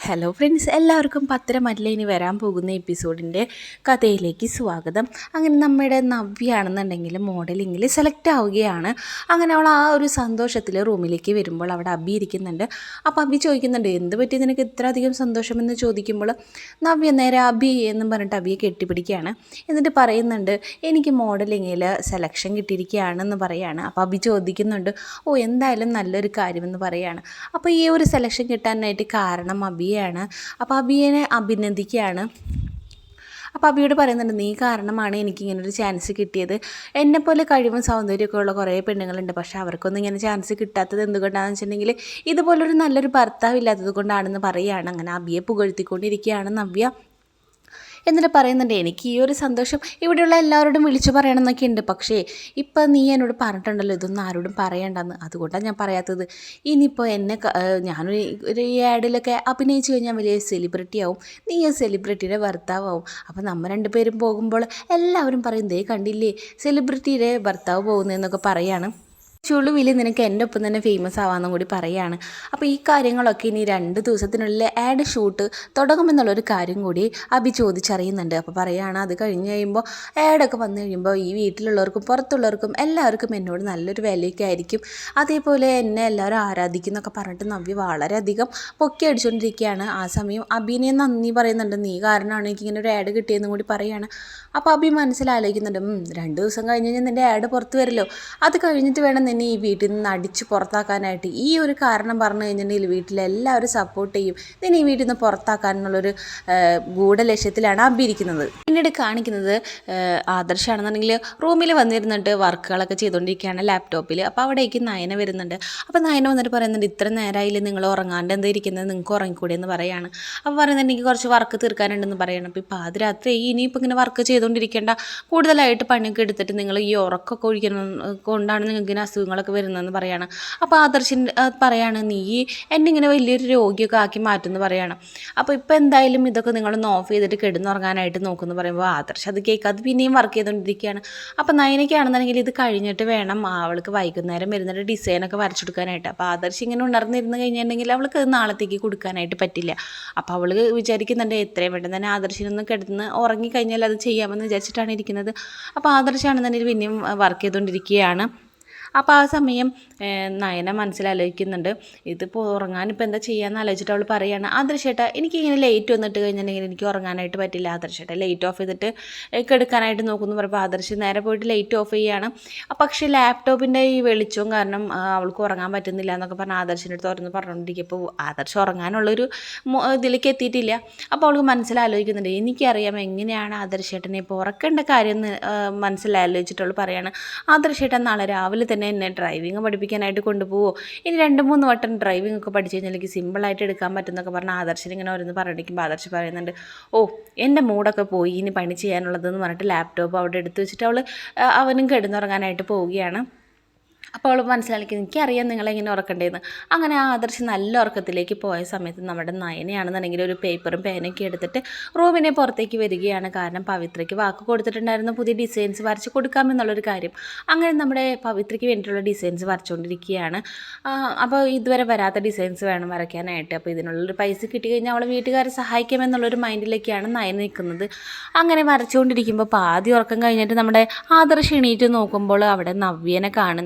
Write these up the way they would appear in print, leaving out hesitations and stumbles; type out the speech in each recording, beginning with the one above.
Hello friends, എല്ലാവർക്കും പത്തരമല്ല ഇനി വരാൻ പോകുന്ന എപ്പിസോഡിൻ്റെ കഥയിലേക്ക് സ്വാഗതം. അങ്ങനെ നമ്മുടെ നവ്യാണെന്നുണ്ടെങ്കിൽ മോഡലിങ്ങിൽ സെലക്ട് ആവുകയാണ്. അങ്ങനെ അവൾ ആ ഒരു സന്തോഷത്തിൽ റൂമിലേക്ക് വരുമ്പോൾ അവിടെ അബി ഇരിക്കുന്നുണ്ട്. അപ്പോൾ അബി ചോദിക്കുന്നുണ്ട്, എന്ത് പറ്റി നിനക്ക് ഇത്ര അധികം സന്തോഷമെന്ന് ചോദിക്കുമ്പോൾ നവ്യ നേരെ അബി എന്നും പറഞ്ഞിട്ട് അബിയെ കെട്ടിപ്പിടിക്കുകയാണ്. എന്നിട്ട് പറയുന്നുണ്ട്, എനിക്ക് മോഡലിങ്ങിൽ സെലക്ഷൻ കിട്ടിയിരിക്കുകയാണെന്ന് പറയുകയാണ്. അപ്പോൾ അബി ചോദിക്കുന്നുണ്ട്, ഓ എന്തായാലും നല്ലൊരു കാര്യമെന്ന് പറയുകയാണ്. അപ്പോൾ ഈ ഒരു സെലക്ഷൻ കിട്ടാനായിട്ട് കാരണം അബിയാണ്. അപ്പോൾ അബിയെ അഭിനന്ദിക്കുകയാണ്. അപ്പോൾ അബിയോട് പറയുന്നുണ്ട്, നീ കാരണമാണ് എനിക്കിങ്ങനൊരു ചാൻസ് കിട്ടിയത്. എന്നെപ്പോലെ കഴിവും സൗന്ദര്യമൊക്കെ ഉള്ള കുറേ പെണ്ണുങ്ങളുണ്ട്, പക്ഷേ അവർക്കൊന്നും ഇങ്ങനെ ചാൻസ് കിട്ടാത്തത് എന്തുകൊണ്ടാണെന്ന് വെച്ചിട്ടുണ്ടെങ്കിൽ ഇതുപോലൊരു നല്ലൊരു ഭർത്താവ് ഇല്ലാത്തത് കൊണ്ടാണെന്ന് പറയുകയാണ്. അങ്ങനെ അബിയെ പുകഴ്ത്തിക്കൊണ്ടിരിക്കുകയാണ് നവ്യ. എന്നിട്ട് പറയുന്നുണ്ട്, എനിക്ക് ഈ ഒരു സന്തോഷം ഇവിടെയുള്ള എല്ലാവരോടും വിളിച്ചു പറയണമെന്നൊക്കെ ഉണ്ട്, പക്ഷേ ഇപ്പം നീ എന്നോട് പറഞ്ഞിട്ടുണ്ടല്ലോ ഇതൊന്നും ആരോടും പറയണ്ടെന്ന്, അതുകൊണ്ടാണ് ഞാൻ പറയാത്തത്. ഇനിയിപ്പോൾ എന്നെ ഞാനൊരു ആഡിലൊക്കെ അഭിനയിച്ചു കഴിഞ്ഞാൽ വലിയ സെലിബ്രിറ്റി ആവും, നീ ആ സെലിബ്രിറ്റിയുടെ ഭർത്താവും. അപ്പോൾ നമ്മൾ രണ്ടുപേരും പോകുമ്പോൾ എല്ലാവരും പറയും, ദേ കണ്ടില്ലേ സെലിബ്രിറ്റിയുടെ ഭർത്താവ് പോകുന്നതെന്നൊക്കെ പറയാണ്. ചുളുവിൽ നിനക്ക് എൻ്റെ ഒപ്പം തന്നെ ഫേമസ് ആവാമെന്നും കൂടി പറയുകയാണ്. അപ്പോൾ ഈ കാര്യങ്ങളൊക്കെ ഇനി 2 ദിവസത്തിനുള്ളിൽ ആഡ് ഷൂട്ട് തുടങ്ങുമെന്നുള്ളൊരു കാര്യം കൂടി അബി ചോദിച്ചറിയുന്നുണ്ട്. അപ്പോൾ പറയുകയാണ്, അത് കഴിഞ്ഞ് കഴിയുമ്പോൾ ആഡൊക്കെ വന്നു കഴിയുമ്പോൾ ഈ വീട്ടിലുള്ളവർക്കും പുറത്തുള്ളവർക്കും എല്ലാവർക്കും എന്നോട് നല്ലൊരു വിലയൊക്കെ ആയിരിക്കും, അതേപോലെ എന്നെ എല്ലാവരും ആരാധിക്കുന്നൊക്കെ പറഞ്ഞിട്ട് നവ്യ വളരെയധികം പൊക്കി അടിച്ചുകൊണ്ടിരിക്കുകയാണ്. ആ സമയം അബിനെ നന്ദി പറയുന്നുണ്ട്, നീ കാരണമാണ് എനിക്കിങ്ങനെ ഒരു ആഡ് കിട്ടിയെന്നും കൂടി പറയുകയാണ്. അപ്പോൾ അബി മനസ്സിലാലോചിക്കുന്നുണ്ട്, 2 ദിവസം കഴിഞ്ഞ് കഴിഞ്ഞാൽ നിൻ്റെ ആഡ് പുറത്ത് വരല്ലോ, അത് കഴിഞ്ഞിട്ട് വേണം നിന്നെ ഈ വീട്ടിൽ നിന്ന് അടിച്ച് പുറത്താക്കാനായിട്ട്. ഈ ഒരു കാരണം പറഞ്ഞു കഴിഞ്ഞിട്ടുണ്ടെങ്കിൽ വീട്ടിലെല്ലാവരും സപ്പോർട്ട് ചെയ്യും, നിന്നെ ഈ വീട്ടിൽ നിന്ന് പുറത്താക്കാനെന്നുള്ളൊരു ഗൂഢലക്ഷ്യത്തിലാണ് അബി ഇരിക്കുന്നത്. പിന്നീട് കാണിക്കുന്നത് ആദർശാണെന്നുണ്ടെങ്കിൽ റൂമിൽ വന്നിരുന്നിട്ട് വർക്കുകളൊക്കെ ചെയ്തുകൊണ്ടിരിക്കുകയാണ് ലാപ്ടോപ്പിൽ. അപ്പോൾ അവിടേക്ക് നയന വരുന്നുണ്ട്. അപ്പോൾ നയന വന്നിട്ട് പറയുന്നുണ്ട്, ഇത്ര നേരമായില്ലേ നിങ്ങൾ ഉറങ്ങാണ്ട് എന്താ ഇരിക്കുന്നത്, നിങ്ങൾക്ക് ഉറങ്ങിക്കൂടെ എന്ന് പറയുകയാണ്. അപ്പോൾ പറയുന്നുണ്ട്, എനിക്ക് കുറച്ച് വർക്ക് തീർക്കാനുണ്ടെന്ന് പറയണം. അപ്പോൾ ഇപ്പോൾ പാതിരാത്രി ഇനിയിപ്പോൾ ഇങ്ങനെ വർക്ക് ചെയ്തുകൊണ്ടിരിക്കേണ്ട, കൂടുതലായിട്ട് പണിയൊക്കെ എടുത്തിട്ട് നിങ്ങൾ ഈ ഉറക്കമൊക്കെ ഒഴിക്കണം കൊണ്ടാണ് നിങ്ങൾക്ക് ഇങ്ങനെ അസുഖങ്ങളൊക്കെ വരുന്നതെന്ന് പറയാണ്. അപ്പോൾ ആദർശൻ പറയാണ്, നീ എന്നെ ഇങ്ങനെ വലിയൊരു രോഗിയൊക്കെ ആക്കി മാറ്റുമെന്ന് പറയാണ്. അപ്പോൾ ഇപ്പോൾ എന്തായാലും ഇതൊക്കെ നിങ്ങളൊന്ന് ഓഫ് ചെയ്തിട്ട് കിടന്നുറങ്ങാനായിട്ട് നോക്കുമെന്ന് പറയുമ്പോൾ ആദർശ് അത് കേൾക്കാതെ പിന്നെയും വർക്ക് ചെയ്തുകൊണ്ടിരിക്കുകയാണ്. അപ്പോൾ നയനയ്ക്കാണെന്നുണ്ടെങ്കിൽ ഇത് കഴിഞ്ഞിട്ട് വേണം അവൾക്ക് വൈകുന്നേരം വരുന്നിട്ട് ഡിസൈനൊക്കെ വരച്ചു കൊടുക്കാനായിട്ട്. അപ്പോൾ ആദർശ് ഇങ്ങനെ ഉണർന്നിരുന്ന് കഴിഞ്ഞിട്ടുണ്ടെങ്കിൽ അവൾക്ക് നാളത്തേക്ക് കൊടുക്കാനായിട്ട് പറ്റില്ല. അപ്പോൾ അവൾ വിചാരിക്കുന്നുണ്ട്, എത്രയും പെട്ടെന്ന് തന്നെ ആദർശിനൊന്ന് കിടന്ന് ഉറങ്ങിക്കഴിഞ്ഞാൽ അത് ചെയ്യാമെന്ന് വിചാരിച്ചിട്ടാണ് ഇരിക്കുന്നത്. അപ്പോൾ ആദർശാണെന്നുണ്ടെങ്കിൽ പിന്നെയും വർക്ക് ചെയ്തുകൊണ്ടിരിക്കുകയാണ്. അപ്പോൾ ആ സമയം നയന മനസ്സിലാലോചിക്കുന്നുണ്ട്, ഇതിപ്പോൾ ഉറങ്ങാനിപ്പോൾ എന്താ ചെയ്യാമെന്ന് ആലോചിച്ചിട്ട് അവൾ പറയുകയാണ്, ആദർശേട്ടാ എനിക്കിങ്ങനെ ലേറ്റ് വന്നിട്ട് കഴിഞ്ഞിട്ടുണ്ടെങ്കിൽ എനിക്ക് ഉറങ്ങാനായിട്ട് പറ്റില്ല, ആദർശേട്ടാ ലൈറ്റ് ഓഫ് ചെയ്തിട്ട് കിടക്കാനായിട്ട് നോക്കുമെന്ന് പറയുമ്പോൾ ആദർശ് നേരെ പോയിട്ട് ലൈറ്റ് ഓഫ് ചെയ്യുകയാണ്. പക്ഷേ ലാപ്ടോപ്പിൻ്റെ ഈ വെളിച്ചവും കാരണം അവൾക്ക് ഉറങ്ങാൻ പറ്റുന്നില്ല എന്നൊക്കെ പറഞ്ഞ് ആദർശിൻ്റെ അടുത്ത് തുറന്ന് പറഞ്ഞുകൊണ്ടിരിക്കുക. അപ്പോൾ ആദർശ് ഉറങ്ങാനുള്ളൊരു ഇതിലേക്ക് എത്തിയിട്ടില്ല. അപ്പോൾ അവൾക്ക് മനസ്സിലാലോചിക്കുന്നുണ്ട്, എനിക്കറിയാം എങ്ങനെയാണ് ആദർശേട്ടനെ ഇപ്പോൾ ഉറക്കേണ്ട കാര്യം എന്ന് മനസ്സിലാലോചിച്ചിട്ട് അവൾ പറയുകയാണ്, ആദർശേട്ടൻ നാളെ രാവിലെ തന്നെ എന്നെ ഡ്രൈവിങ് പഠിപ്പിക്കാനായിട്ട് കൊണ്ടുപോകുമോ, ഇനി 2-3 വട്ടം ഡ്രൈവിംഗ് ഒക്കെ പഠിച്ചു കഴിഞ്ഞാൽ എനിക്ക് സിമ്പിളായിട്ട് എടുക്കാൻ പറ്റുന്നൊക്കെ പറഞ്ഞാൽ ആദർശൻ ഇങ്ങനെ ഓരോന്ന് പറഞ്ഞിരിക്കുമ്പോൾ ആദർശ് പറയുന്നുണ്ട്, ഓ എൻ്റെ മൂടൊക്കെ പോയി, ഇനി പണി ചെയ്യാനുള്ളതെന്ന് പറഞ്ഞിട്ട് ലാപ്ടോപ്പ് അവിടെ എടുത്ത് വെച്ചിട്ട് അവനും കിടന്നുറങ്ങാനായിട്ട് പോവുകയാണ്. അപ്പോൾ അവൾ മനസ്സിലാക്കി, എനിക്കറിയാം നിങ്ങളെങ്ങനെ ഉറക്കണ്ടേന്ന്. അങ്ങനെ ആ ആദർശ് നല്ല ഉറക്കത്തിലേക്ക് പോയ സമയത്ത് നമ്മുടെ നയനയാണെന്നുണ്ടെങ്കിൽ ഒരു പേപ്പറും പേനയൊക്കെ എടുത്തിട്ട് റൂമിനെ പുറത്തേക്ക് വരികയാണ്. കാരണം പവിത്രയ്ക്ക് വാക്ക് കൊടുത്തിട്ടുണ്ടായിരുന്നു പുതിയ ഡിസൈൻസ് വരച്ച് കൊടുക്കാമെന്നുള്ളൊരു കാര്യം. അങ്ങനെ നമ്മുടെ പവിത്രയ്ക്ക് വേണ്ടിയിട്ടുള്ള ഡിസൈൻസ് വരച്ചുകൊണ്ടിരിക്കുകയാണ്. അപ്പോൾ ഇതുവരെ വരാത്ത ഡിസൈൻസ് വേണം വരയ്ക്കാനായിട്ട്. അപ്പോൾ ഇതിനുള്ളൊരു പൈസ കിട്ടിക്കഴിഞ്ഞാൽ അവളെ വീട്ടുകാരെ സഹായിക്കാമെന്നുള്ളൊരു മൈൻഡിലേക്കാണ് നയന നിൽക്കുന്നത്. അങ്ങനെ വരച്ചുകൊണ്ടിരിക്കുമ്പോൾ പാതി ഉറക്കം കഴിഞ്ഞിട്ട് നമ്മുടെ ആദർശ് എണീറ്റ് നോക്കുമ്പോൾ അവിടെ നവ്യനെ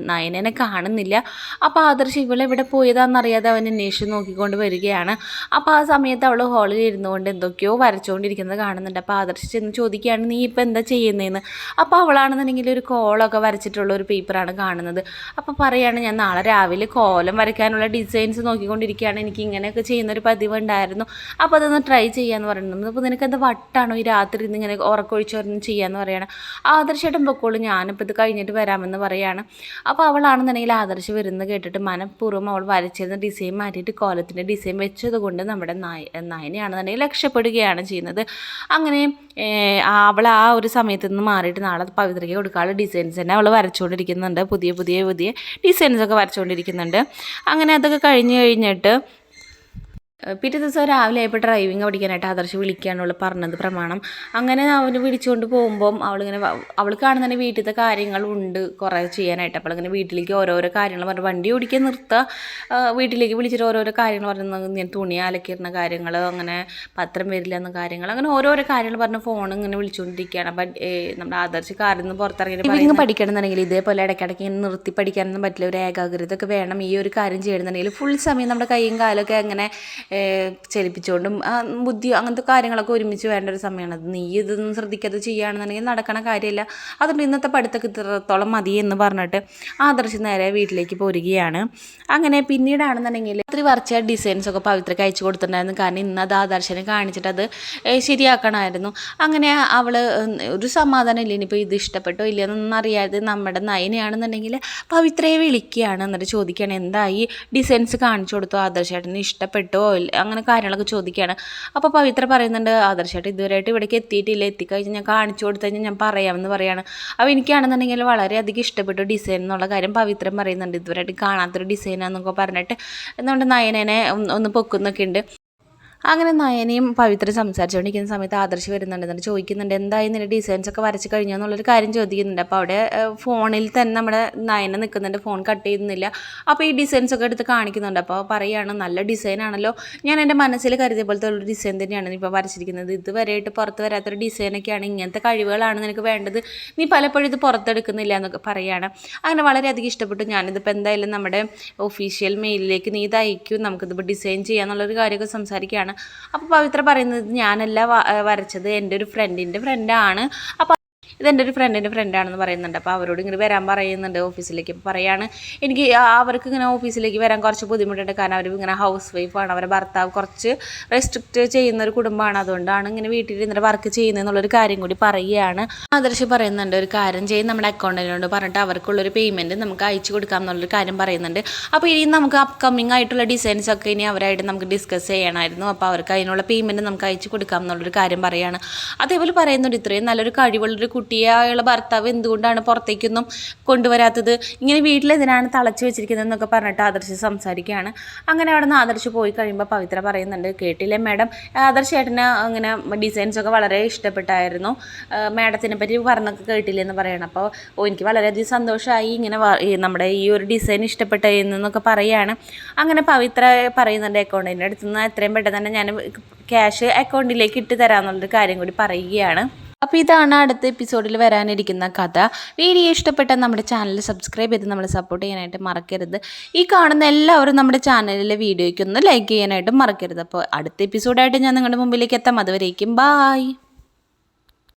നയനെ കാണുന്നില്ല. അപ്പോൾ ആദർശ് ഇവിടെ പോയതാണെന്നറിയാതെ അവൻ അന്വേഷിച്ച് നോക്കിക്കൊണ്ട് വരികയാണ്. അപ്പോൾ ആ സമയത്ത് അവൾ ഹാളിൽ ഇരുന്നുകൊണ്ട് എന്തൊക്കെയോ വരച്ചുകൊണ്ടിരിക്കുന്നത് കാണുന്നുണ്ട്. അപ്പോൾ ആദർശ് ചെന്ന് ചോദിക്കുകയാണ്, നീ ഇപ്പോൾ എന്താ ചെയ്യുന്നതെന്ന്. അപ്പോൾ അവളാണെന്നുണ്ടെങ്കിൽ ഒരു കോളമൊക്കെ വരച്ചിട്ടുള്ള ഒരു പേപ്പറാണ് കാണുന്നത്. അപ്പോൾ പറയുകയാണ്, ഞാൻ നാളെ രാവിലെ കോലം വരയ്ക്കാനുള്ള ഡിസൈൻസ് നോക്കിക്കൊണ്ടിരിക്കുകയാണ്, എനിക്ക് ഇങ്ങനെയൊക്കെ ചെയ്യുന്നൊരു പതിവ് ഉണ്ടായിരുന്നു, അപ്പോൾ അതൊന്ന് ട്രൈ ചെയ്യാമെന്ന് പറയുന്നത്. അപ്പോൾ നിനക്കെന്താ വട്ടാണോ ഈ രാത്രി ഇന്ന് ഇങ്ങനെ ഉറക്കൊഴിച്ചൊരെണ്ണം ചെയ്യാമെന്ന് പറയുകയാണ്. ആദർശമായിട്ടും പൊക്കോളൂ, ഞാനിപ്പോൾ ഇത് കഴിഞ്ഞിട്ട് വരാമെന്ന് പറയുകയാണ്. അപ്പോൾ അവളാണെന്നുണ്ടെങ്കിൽ ആദർശ് വരുന്നത് കേട്ടിട്ട് മനഃപൂർവ്വം അവൾ വരച്ചിരുന്ന ഡിസൈൻ മാറ്റിയിട്ട് കോലത്തിൻ്റെ ഡിസൈൻ വെച്ചത് കൊണ്ട് നമ്മുടെ നയനയാണെന്നുണ്ടെങ്കിൽ രക്ഷപ്പെടുകയാണ് ചെയ്യുന്നത്. അങ്ങനെ അവൾ ആ ഒരു സമയത്ത് നിന്ന് മാറിയിട്ട് നാളെ പവിത്രയ്ക്ക് കൊടുക്കാനുള്ള ഡിസൈൻസ് തന്നെ അവൾ വരച്ചുകൊണ്ടിരിക്കുന്നുണ്ട്. പുതിയ ഡിസൈൻസൊക്കെ വരച്ചുകൊണ്ടിരിക്കുന്നുണ്ട്. അങ്ങനെ അതൊക്കെ കഴിഞ്ഞിട്ട് പിറ്റേ ദിവസം രാവിലെ ആയപ്പോൾ ഡ്രൈവിംഗ് പഠിക്കാനായിട്ട് ആദർശ് വിളിക്കുകയാണ് പറഞ്ഞത് പ്രമാണം. അങ്ങനെ അവന് വിളിച്ചുകൊണ്ട് പോകുമ്പം അവൾ കാണുന്ന വീട്ടിലത്തെ കാര്യങ്ങളുണ്ട് കുറേ ചെയ്യാനായിട്ട്. അപ്പോൾ ഇങ്ങനെ വീട്ടിലേക്ക് ഓരോരോ കാര്യങ്ങൾ പറഞ്ഞു, വണ്ടി ഓടിക്കാൻ നിർത്തുക, വീട്ടിലേക്ക് വിളിച്ചിട്ട് ഓരോരോ കാര്യങ്ങൾ പറഞ്ഞു, ഞാൻ തുണി അലക്കിയിരുന്ന കാര്യങ്ങൾ, അങ്ങനെ പത്രം വരില്ല എന്ന കാര്യങ്ങൾ, അങ്ങനെ ഓരോരോ കാര്യങ്ങൾ പറഞ്ഞ് ഫോൺ ഇങ്ങനെ വിളിച്ചുകൊണ്ടിരിക്കുകയാണ്. അപ്പം നമ്മുടെ ആദർശ് കാറിൽ നിന്ന് പുറത്തിറങ്ങിയിട്ട് പഠിക്കണമെന്നുണ്ടെങ്കിൽ ഇതേപോലെ ഇടയ്ക്കിടയ്ക്ക് ഇങ്ങനെ നിർത്തി പഠിക്കാനൊന്നും പറ്റില്ല, ഒരു ഏകാഗ്രത ഒക്കെ വേണം. ഈ ഒരു കാര്യം ചെയ്യണമെന്നുണ്ടെങ്കിൽ ഫുൾ സമയം നമ്മുടെ കൈയും കാലൊക്കെ അങ്ങനെ ചലിപ്പിച്ചുകൊണ്ടും ബുദ്ധി അങ്ങനത്തെ കാര്യങ്ങളൊക്കെ ഒരുമിച്ച് വേണ്ട ഒരു സമയമാണ്. നീ ഇതൊന്നും ശ്രദ്ധിക്കാതെ ചെയ്യുകയാണെന്നുണ്ടെങ്കിൽ നടക്കണ കാര്യമില്ല, അതുകൊണ്ട് ഇന്നത്തെ പഠിത്തമൊക്കെ ഇത്രത്തോളം മതി എന്ന് പറഞ്ഞിട്ട് ആദർശ് നേരെ വീട്ടിലേക്ക് പോരുകയാണ്. അങ്ങനെ പിന്നീടാണെന്നുണ്ടെങ്കിൽ ഒത്തിരി വരച്ച ഡിസൈൻസൊക്കെ പവിത്രയ്ക്ക് അയച്ചു കൊടുത്തിട്ടുണ്ടായിരുന്നു. കാരണം ഇന്നത് ആദർശനെ കാണിച്ചിട്ട് അത് ശരിയാക്കണമായിരുന്നു. അങ്ങനെ അവൾ ഒരു സമാധാനം ഇല്ല, ഇനിയിപ്പോൾ ഇത് ഇഷ്ടപ്പെട്ടോ ഇല്ലയെന്നൊന്നും അറിയാതെ നമ്മുടെ നയനയാണെന്നുണ്ടെങ്കിൽ പവിത്രയെ വിളിക്കുകയാണ്. എന്നിട്ട് ചോദിക്കുകയാണ്, എന്തായി ഡിസൈൻസ് കാണിച്ചു കൊടുത്തോ, ആദർശേട്ടന് ഇഷ്ടപ്പെട്ടോ അങ്ങനെ കാര്യങ്ങളൊക്കെ ചോദിക്കുകയാണ്. അപ്പോൾ പവിത്ര പറയുന്നുണ്ട്, ആദർശേട്ടൻ ഇതുവരെയായിട്ട് ഇവിടേക്ക് എത്തിയിട്ടില്ല, എത്തിക്കഴിഞ്ഞാൽ ഞാൻ കാണിച്ചു കൊടുത്തു കഴിഞ്ഞാൽ ഞാൻ പറയാമെന്ന് പറയുകയാണ്. അപ്പോൾ എനിക്കാണെന്നുണ്ടെങ്കിൽ വളരെയധികം ഇഷ്ടപ്പെട്ടു ഡിസൈൻ എന്നുള്ള കാര്യം പവിത്രം പറയുന്നുണ്ട്. ഇതുവരെയായിട്ട് കാണാത്തൊരു ഡിസൈനാന്നൊക്കെ പറഞ്ഞിട്ട് നമ്മുടെ നയനെ ഒന്ന് പൊക്കുന്നൊക്കെ ഉണ്ട്. അങ്ങനെ നയനയും പവിത്രയും സംസാരിച്ചുകൊണ്ടിരിക്കുന്ന സമയത്ത് ആദർശ് വരുന്നുണ്ട്. എന്നിട്ട് ചോദിക്കുന്നുണ്ട്, എന്തായി നിന്റെ ഡിസൈൻസൊക്കെ വരച്ച് കഴിഞ്ഞോ എന്നുള്ളൊരു കാര്യം ചോദിക്കുന്നുണ്ട്. അപ്പോൾ അവിടെ ഫോണിൽ തന്നെ നമ്മുടെ നയന നിൽക്കുന്നുണ്ട്, ഫോൺ കട്ട് ചെയ്യുന്നില്ല. അപ്പോൾ ഈ ഡിസൈൻസൊക്കെ എടുത്ത് കാണിക്കുന്നുണ്ട്. അപ്പോൾ പറയുകയാണ്, നല്ല ഡിസൈനാണല്ലോ, ഞാൻ എൻ്റെ മനസ്സിൽ കരുതിയ പോലത്തെ ഒരു ഡിസൈൻ തന്നെയാണ് ഇപ്പോൾ വരച്ചിരിക്കുന്നത്, ഇതുവരെയായിട്ട് പുറത്ത് വരാത്തൊരു ഡിസൈനൊക്കെയാണ്, ഇങ്ങനത്തെ കഴിവുകളാണ് നിനക്ക് വേണ്ടത്, നീ പലപ്പോഴും ഇത് പുറത്തെടുക്കുന്നില്ല എന്നൊക്കെ പറയുകയാണ്. അങ്ങനെ വളരെയധികം ഇഷ്ടപ്പെട്ടു, ഞാനിതിപ്പോൾ എന്തായാലും നമ്മുടെ ഒഫീഷ്യൽ മെയിലിലേക്ക് നീ ഇത് അയക്കും, നമുക്കിതിപ്പോൾ ഡിസൈൻ ചെയ്യാന്നുള്ളൊരു കാര്യമൊക്കെ സംസാരിക്കുകയാണ്. അപ്പോൾ പവിത്ര പറയുന്നത്, ഞാനല്ല വരച്ചത്, എൻ്റെ ഒരു ഫ്രണ്ടിൻ്റെ ഫ്രണ്ടാണ്, അപ്പോൾ ഇതെൻ്റെ ഒരു ഫ്രണ്ടിൻ്റെ ഫ്രണ്ടാണെന്ന് പറയുന്നുണ്ട്. അപ്പോൾ അവരോട് ഇങ്ങനെ വരാൻ പറയുന്നുണ്ട് ഓഫീസിലേക്ക്. അപ്പോൾ പറയാണ്, എനിക്ക് അവർക്ക് ഇങ്ങനെ ഓഫീസിലേക്ക് വരാൻ കുറച്ച് ബുദ്ധിമുട്ടുണ്ട്, കാരണം അവർ ഇങ്ങനെ ഹൗസ് വൈഫാണ്, അവരുടെ ഭർത്താവ് കുറച്ച് റെസ്ട്രിക്റ്റ് ചെയ്യുന്ന ഒരു കുടുംബമാണ്, അതുകൊണ്ടാണ് ഇങ്ങനെ വീട്ടിൽ ഇരുന്നിട്ട് വർക്ക് ചെയ്യുന്നതെന്നുള്ളൊരു കാര്യം കൂടി പറയുകയാണ്. ആദർശ് പറയുന്നുണ്ട്, ഒരു കാര്യം ചെയ്യും, നമ്മുടെ അക്കൗണ്ടൻറ്റിനോട് പറഞ്ഞിട്ട് അവർക്കുള്ളൊരു പേയ്മെൻറ്റ് നമുക്ക് അയച്ചു കൊടുക്കാം എന്നുള്ളൊരു കാര്യം പറയുന്നുണ്ട്. അപ്പോൾ ഇനി നമുക്ക് അപ്കമ്മിങ് ആയിട്ടുള്ള ഡിസൈൻസൊക്കെ ഇനി അവരായിട്ട് നമുക്ക് ഡിസ്കസ് ചെയ്യണമായിരുന്നു, അപ്പോൾ അവർക്ക് അതിനുള്ള പേയ്മെൻറ്റ് നമുക്ക് അയച്ചു കൊടുക്കാം എന്നുള്ളൊരു കാര്യം പറയുകയാണ്. അതേപോലെ പറയുന്നുണ്ട്, ഇത്രയും നല്ലൊരു കഴിവുള്ളൊരു കുട്ടിയായുള്ള ഭർത്താവ് എന്തുകൊണ്ടാണ് പുറത്തേക്കൊന്നും കൊണ്ടുവരാത്തത്, ഇങ്ങനെ വീട്ടിലെതിനാണ് തളച്ചു വെച്ചിരിക്കുന്നതെന്നൊക്കെ പറഞ്ഞിട്ട് ആദർശ് സംസാരിക്കുകയാണ്. അങ്ങനെ അവിടെ നിന്ന് ആദർശ് പോയി കഴിയുമ്പോൾ പവിത്ര പറയുന്നുണ്ട്, കേട്ടില്ലേ മാഡം, ആദർശേട്ടന് അങ്ങനെ ഡിസൈൻസൊക്കെ വളരെ ഇഷ്ടപ്പെട്ടായിരുന്നു, മാഡത്തിനെ പറ്റി പറഞ്ഞൊക്കെ കേട്ടില്ലെന്ന് പറയണം. അപ്പോൾ എനിക്ക് വളരെയധികം സന്തോഷമായി, ഇങ്ങനെ നമ്മുടെ ഈ ഒരു ഡിസൈൻ ഇഷ്ടപ്പെട്ടതെന്നൊക്കെ പറയുകയാണ്. അങ്ങനെ പവിത്ര പറയുന്നുണ്ട്, അക്കൗണ്ടിൻ്റെ അടുത്ത് നിന്ന് എത്രയും പെട്ടെന്ന് തന്നെ ഞാൻ ക്യാഷ് അക്കൗണ്ടിലേക്ക് ഇട്ട് തരാമെന്നുള്ളൊരു കാര്യം കൂടി പറയുകയാണ്. അപ്പോൾ ഇതാണ് അടുത്ത എപ്പിസോഡിൽ വരാനിരിക്കുന്ന കഥ. വീഡിയോ ഇഷ്ടപ്പെട്ട നമ്മുടെ ചാനൽ സബ്സ്ക്രൈബ് ചെയ്ത് നമ്മളെ സപ്പോർട്ട് ചെയ്യാനായിട്ട് മറക്കരുത്. ഈ കാണുന്ന എല്ലാവരും നമ്മുടെ ചാനലിലെ വീഡിയോയ്ക്ക് ഒന്ന് ലൈക്ക് ചെയ്യാനായിട്ട് മറക്കരുത്. അപ്പോൾ അടുത്ത എപ്പിസോഡായിട്ട് ഞാൻ നിങ്ങളുടെ മുമ്പിലേക്ക് എത്താം. അതുവരേക്കും ബായ്.